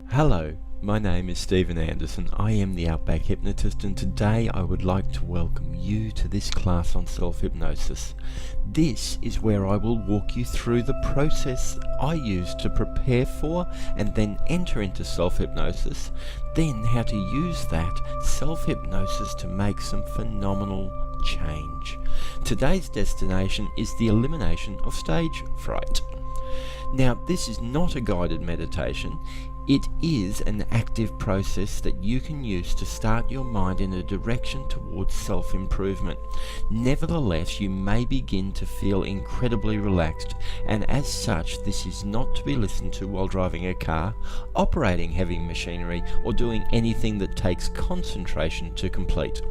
Hello, my name is Stephen Anderson. I am the Outback Hypnotist, and today I would like to welcome you to this class on self-hypnosis. This is where I will walk you through the process I use to prepare for and then enter into self-hypnosis, then how to use that self-hypnosis to make some phenomenal change. Today's destination is the elimination of stage fright. Now, this is not a guided meditation. It is an active process that you can use to start your mind in a direction towards self-improvement. Nevertheless, you may begin to feel incredibly relaxed, and as such, this is not to be listened to while driving a car, operating heavy machinery, or doing anything that takes concentration to complete.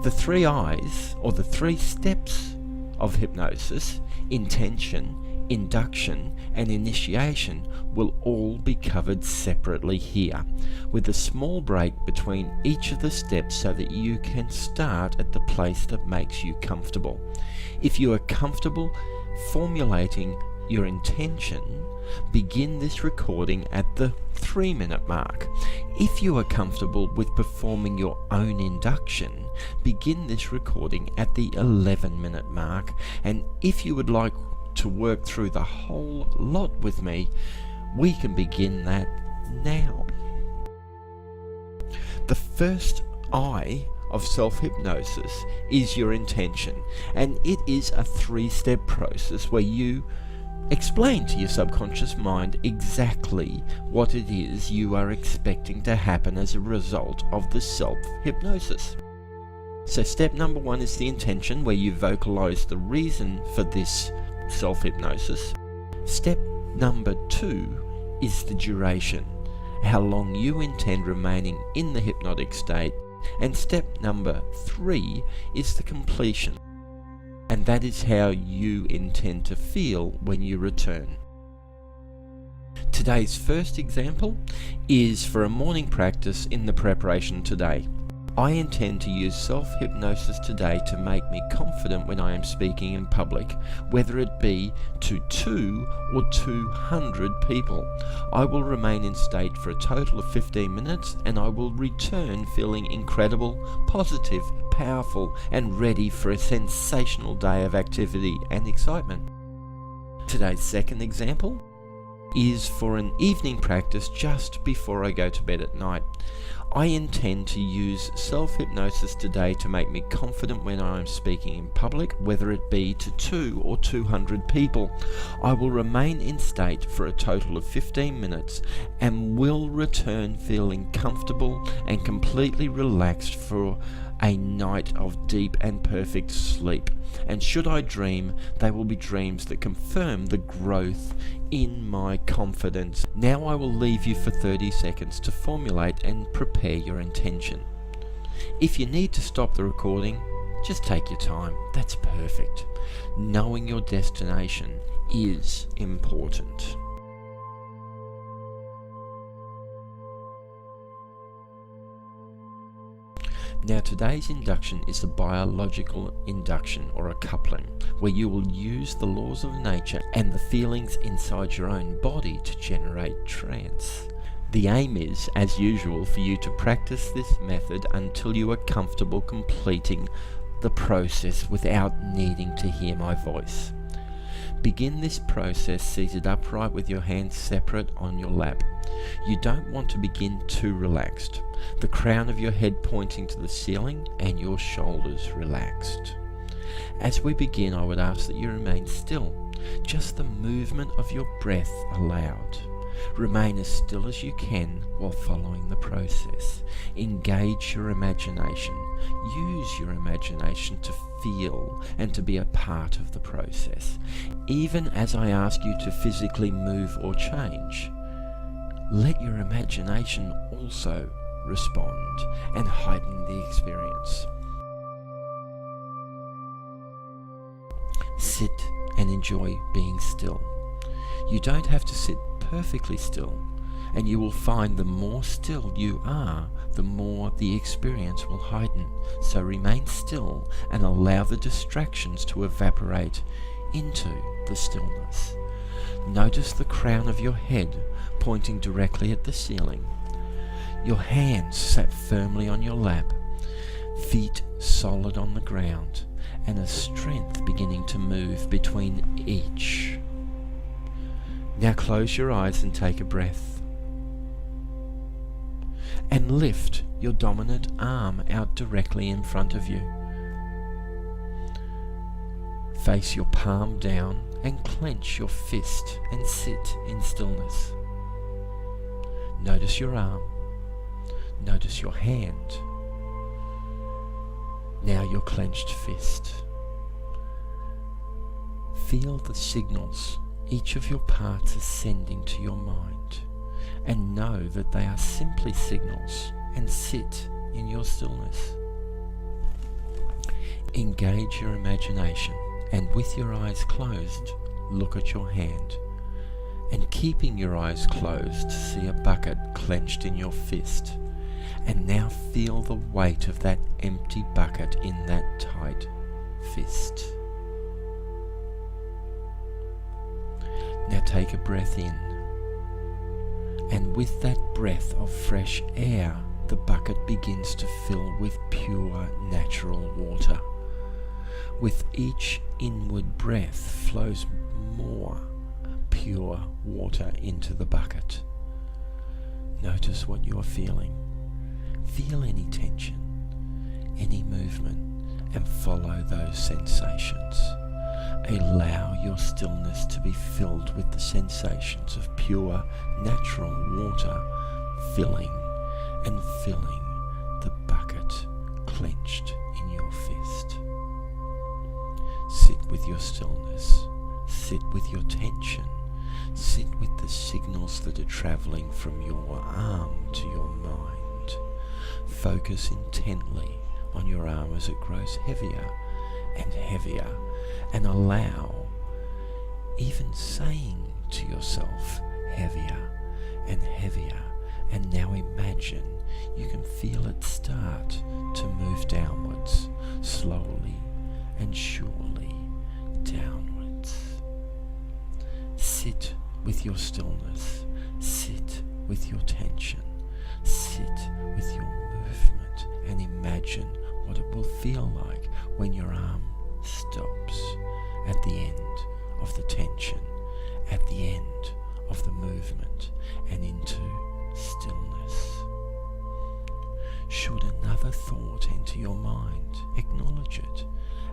The 3 I's, or the 3 steps of hypnosis: intention, induction and initiation, will all be covered separately here, with a small break between each of the steps so that you can start at the place that makes you comfortable. If you are comfortable formulating your intention, begin this recording at the 3-minute mark. If you are comfortable with performing your own induction, begin this recording at the 11-minute mark. And if you would like to work through the whole lot with me, we can begin that now. The first I of self-hypnosis is your intention, and it is a 3-step process where you explain to your subconscious mind exactly what it is you are expecting to happen as a result of the self-hypnosis. So step number 1 is the intention, where you vocalize the reason for this self-hypnosis. Step number 2 is the duration, how long you intend remaining in the hypnotic state. And step number 3 is the completion, and that is how you intend to feel when you return. Today's first example is for a morning practice in the preparation today. I intend to use self-hypnosis today to make me confident when I am speaking in public, whether it be to 2 or 200 people. I will remain in state for a total of 15 minutes, and I will return feeling incredible, positive, powerful, and ready for a sensational day of activity and excitement. Today's second example is for an evening practice just before I go to bed at night. I intend to use self-hypnosis today to make me confident when I am speaking in public, whether it be to 2 or 200 people. I will remain in state for a total of 15 minutes and will return feeling comfortable and completely relaxed for a night of deep and perfect sleep. And should I dream, they will be dreams that confirm the growth in my confidence. Now I will leave you for 30 seconds to formulate and prepare your intention. If you need to stop the recording, just take your time. That's perfect. Knowing your destination is important. Now, today's induction is a biological induction, or a coupling, where you will use the laws of nature and the feelings inside your own body to generate trance. The aim is, as usual, for you to practice this method until you are comfortable completing the process without needing to hear my voice. Begin this process seated upright with your hands separate on your lap. You don't want to begin too relaxed. The crown of your head pointing to the ceiling and your shoulders relaxed. As we begin, I would ask that you remain still, just the movement of your breath allowed. Remain as still as you can while following the process. Engage your imagination. Use your imagination to feel and to be a part of the process. Even as I ask you to physically move or change, let your imagination also respond and heighten the experience. Sit and enjoy being still. You don't have to sit perfectly still, and you will find the more still you are, the more the experience will heighten. So remain still and allow the distractions to evaporate into the stillness. Notice the crown of your head pointing directly at the ceiling. Your hands sat firmly on your lap, feet solid on the ground, and a strength beginning to move between each. Now close your eyes and take a breath. And lift your dominant arm out directly in front of you. Face your palm down and clench your fist and sit in stillness. Notice your arm. Notice your hand. Now your clenched fist. Feel the signals each of your parts is sending to your mind, and know that they are simply signals, and sit in your stillness. Engage your imagination, and with your eyes closed, look at your hand. And keeping your eyes closed, see a bucket clenched in your fist. And now feel the weight of that empty bucket in that tight fist. Now take a breath in, and with that breath of fresh air, the bucket begins to fill with pure natural water. With each inward breath flows more pure water into the bucket. Notice what you are feeling. Feel any tension, any movement, and follow those sensations. Allow your stillness to be filled with the sensations of pure, natural water filling and filling the bucket clenched in your fist. Sit with your stillness. Sit with your tension. Sit with the signals that are travelling from your arm to your mind. Focus intently on your arm as it grows heavier and heavier, and allow even saying to yourself, heavier and heavier, and now imagine you can feel it start to move downwards, slowly and surely downwards. Sit with your stillness, sit with your tension, sit with your movement, and imagine what it will feel like when your arm stops at the end of the tension, at the end of the movement, and into stillness. Should another thought enter your mind, acknowledge it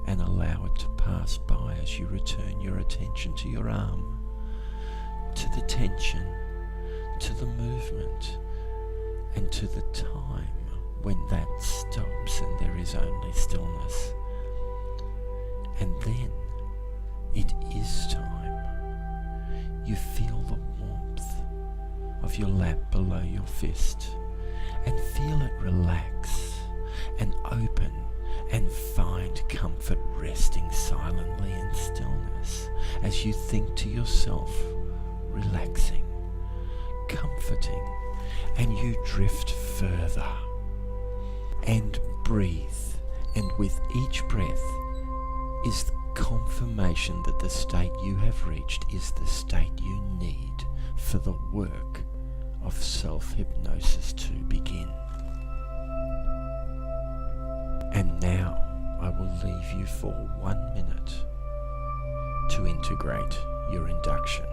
and allow it to pass by as you return your attention to your arm, to the tension, to the movement, and to the time when that stops and there is only stillness. And then it is time. You feel the warmth of your lap below your fist, and feel it relax and open, and find comfort resting silently in stillness as you think to yourself, relaxing, comforting, and you drift further and breathe. And with each breath is the confirmation that the state you have reached is the state you need for the work of self-hypnosis to begin. And now I will leave you for 1 minute to integrate your induction.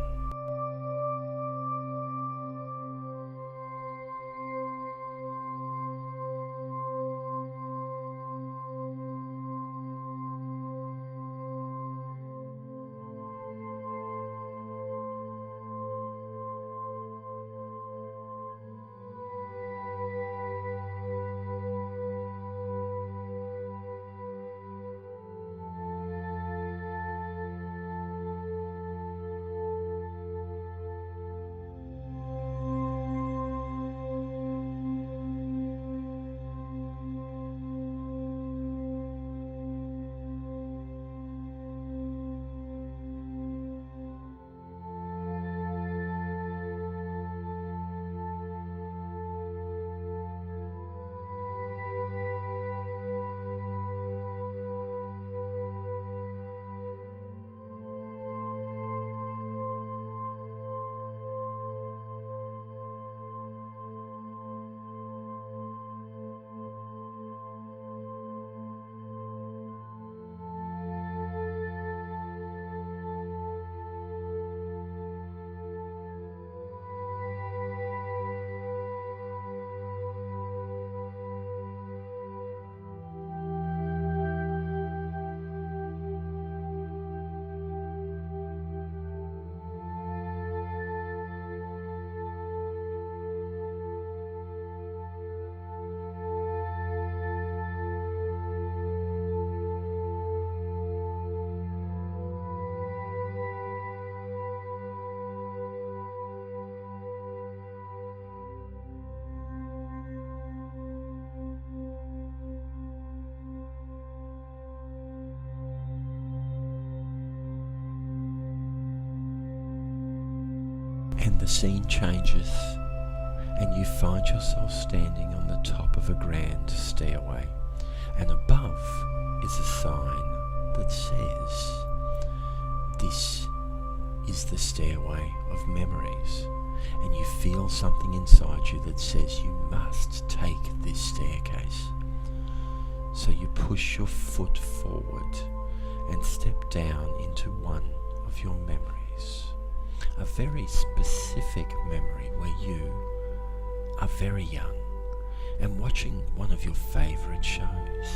And the scene changes, and you find yourself standing on the top of a grand stairway, and above is a sign that says, "This is the stairway of memories," and you feel something inside you that says you must take this staircase. So you push your foot forward and step down into one of your memories, a very specific memory where you are very young and watching one of your favourite shows,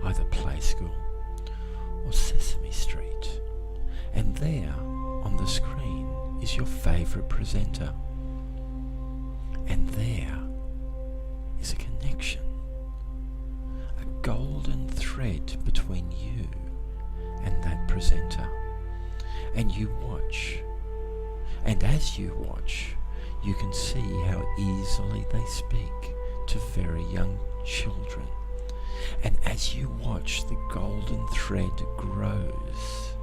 either Play School or Sesame Street, and there on the screen is your favourite presenter, and there is a connection, a golden thread between you and that presenter, and you watch, and as you watch, you can see how easily they speak to very young children, and as you watch, the golden thread grows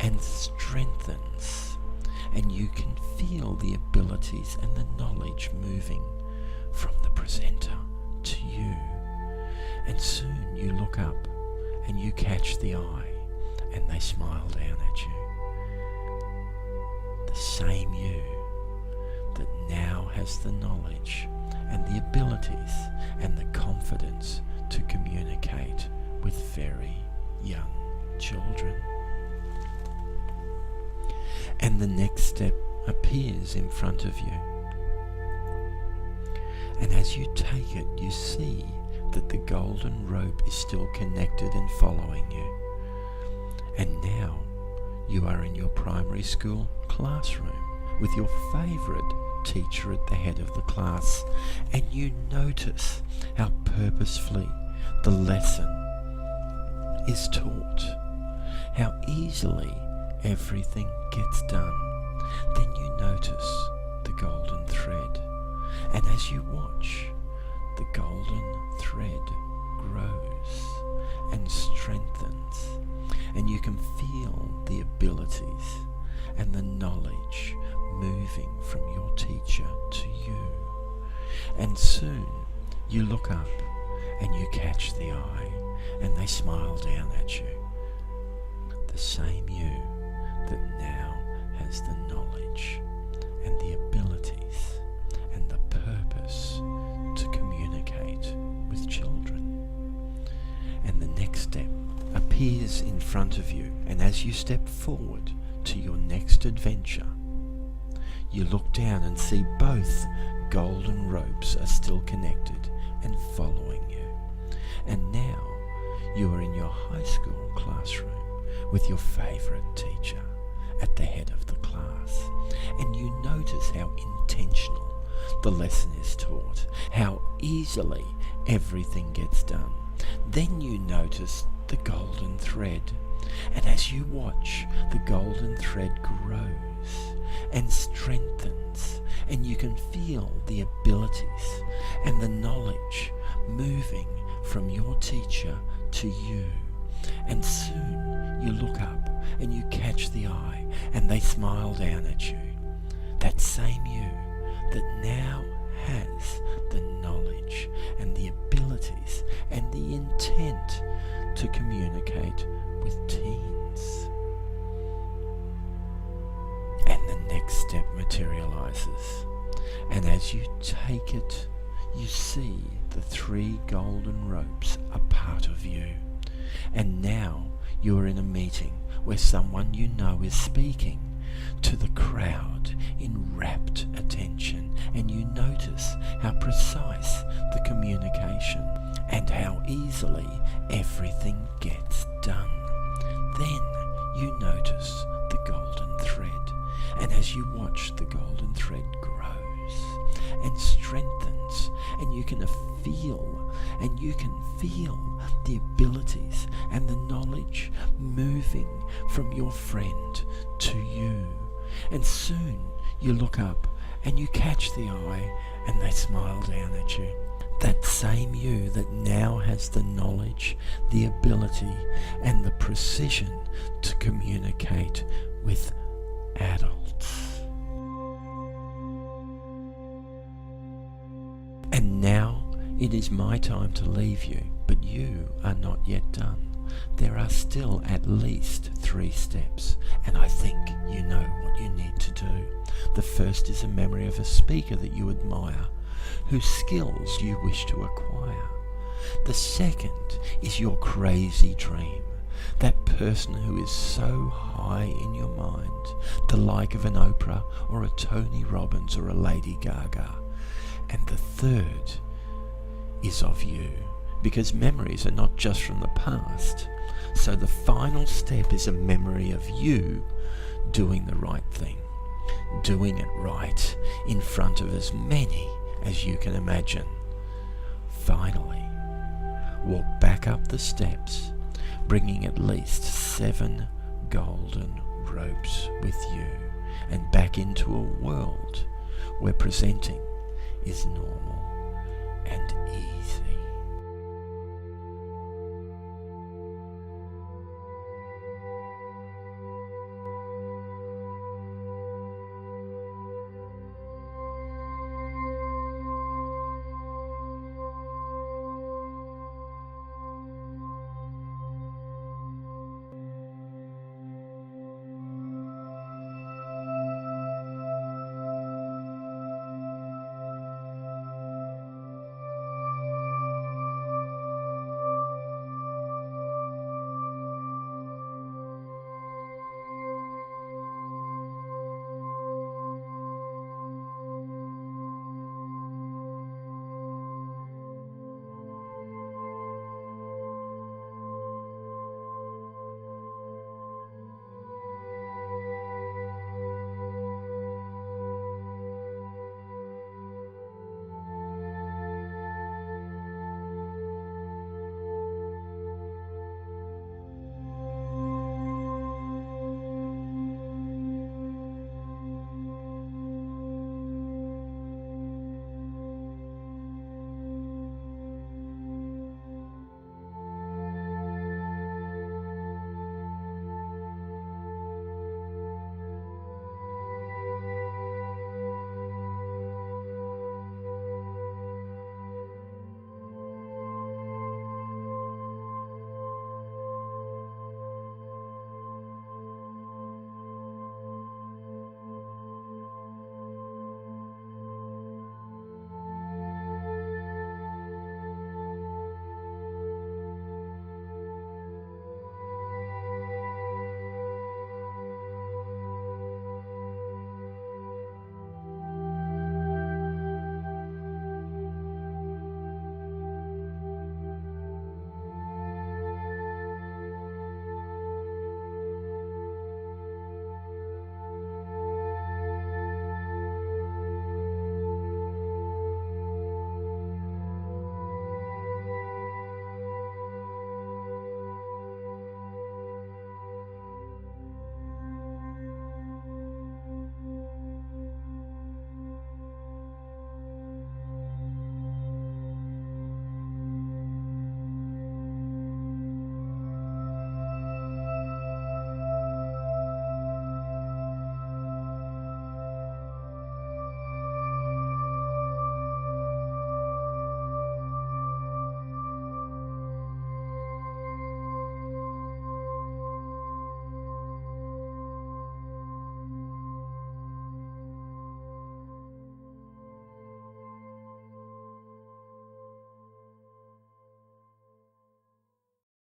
and strengthens, and you can feel the abilities and the knowledge moving from the presenter to you, and soon you look up and you catch the eye and they smile down at you. The same you that now has the knowledge and the abilities and the confidence to communicate with very young children. And the next step appears in front of you. And as you take it, you see that the golden rope is still connected and following you. And now you are in your primary school classroom with your favourite teacher at the head of the class, and you notice how purposefully the lesson is taught, how easily everything gets done. Then you notice the golden thread, and as you watch, the golden thread grows and strengthens, and you can feel the abilities and the knowledge moving from your teacher to you. And soon you look up and you catch the eye and they smile down at you. The same you that now has the knowledge and the abilities and the purpose to communicate with children. And the next step appears in front of you, and as you step forward to your next adventure, you look down and see both golden ropes are still connected and following you. And now you are in your high school classroom with your favourite teacher at the head of the class, and you notice how intentional the lesson is taught, how easily everything gets done. Then you notice the golden thread, and as you watch, the golden thread grows and strengthens, and you can feel the abilities and the knowledge moving from your teacher to you. And soon you look up and you catch the eye and they smile down at you. That same you that now has the knowledge and the abilities and the intent to communicate with teens. And the next step materializes, and as you take it, you see the 3 golden ropes are part of you. And now you are in a meeting where someone you know is speaking to the crowd in rapt attention, and you notice how precise the communication and how easily everything gets done. Then you notice the golden thread, and as you watch, the golden thread grows and strengthens, and you can feel the abilities and the knowledge moving from your friend to you. And soon you look up and you catch the eye and they smile down at you. That same you that now has the knowledge, the ability and the precision to communicate with adults. It is my time to leave you, but you are not yet done. There are still at least 3 steps, and I think you know what you need to do. The first is a memory of a speaker that you admire, whose skills you wish to acquire. The second is your crazy dream, that person who is so high in your mind, the like of an Oprah or a Tony Robbins or a Lady Gaga. And the third is of you, because memories are not just from the past. So the final step is a memory of you doing the right thing, doing it right in front of as many as you can imagine. Finally, walk back up the steps, bringing at least 7 golden ropes with you, and back into a world where presenting is normal and easy.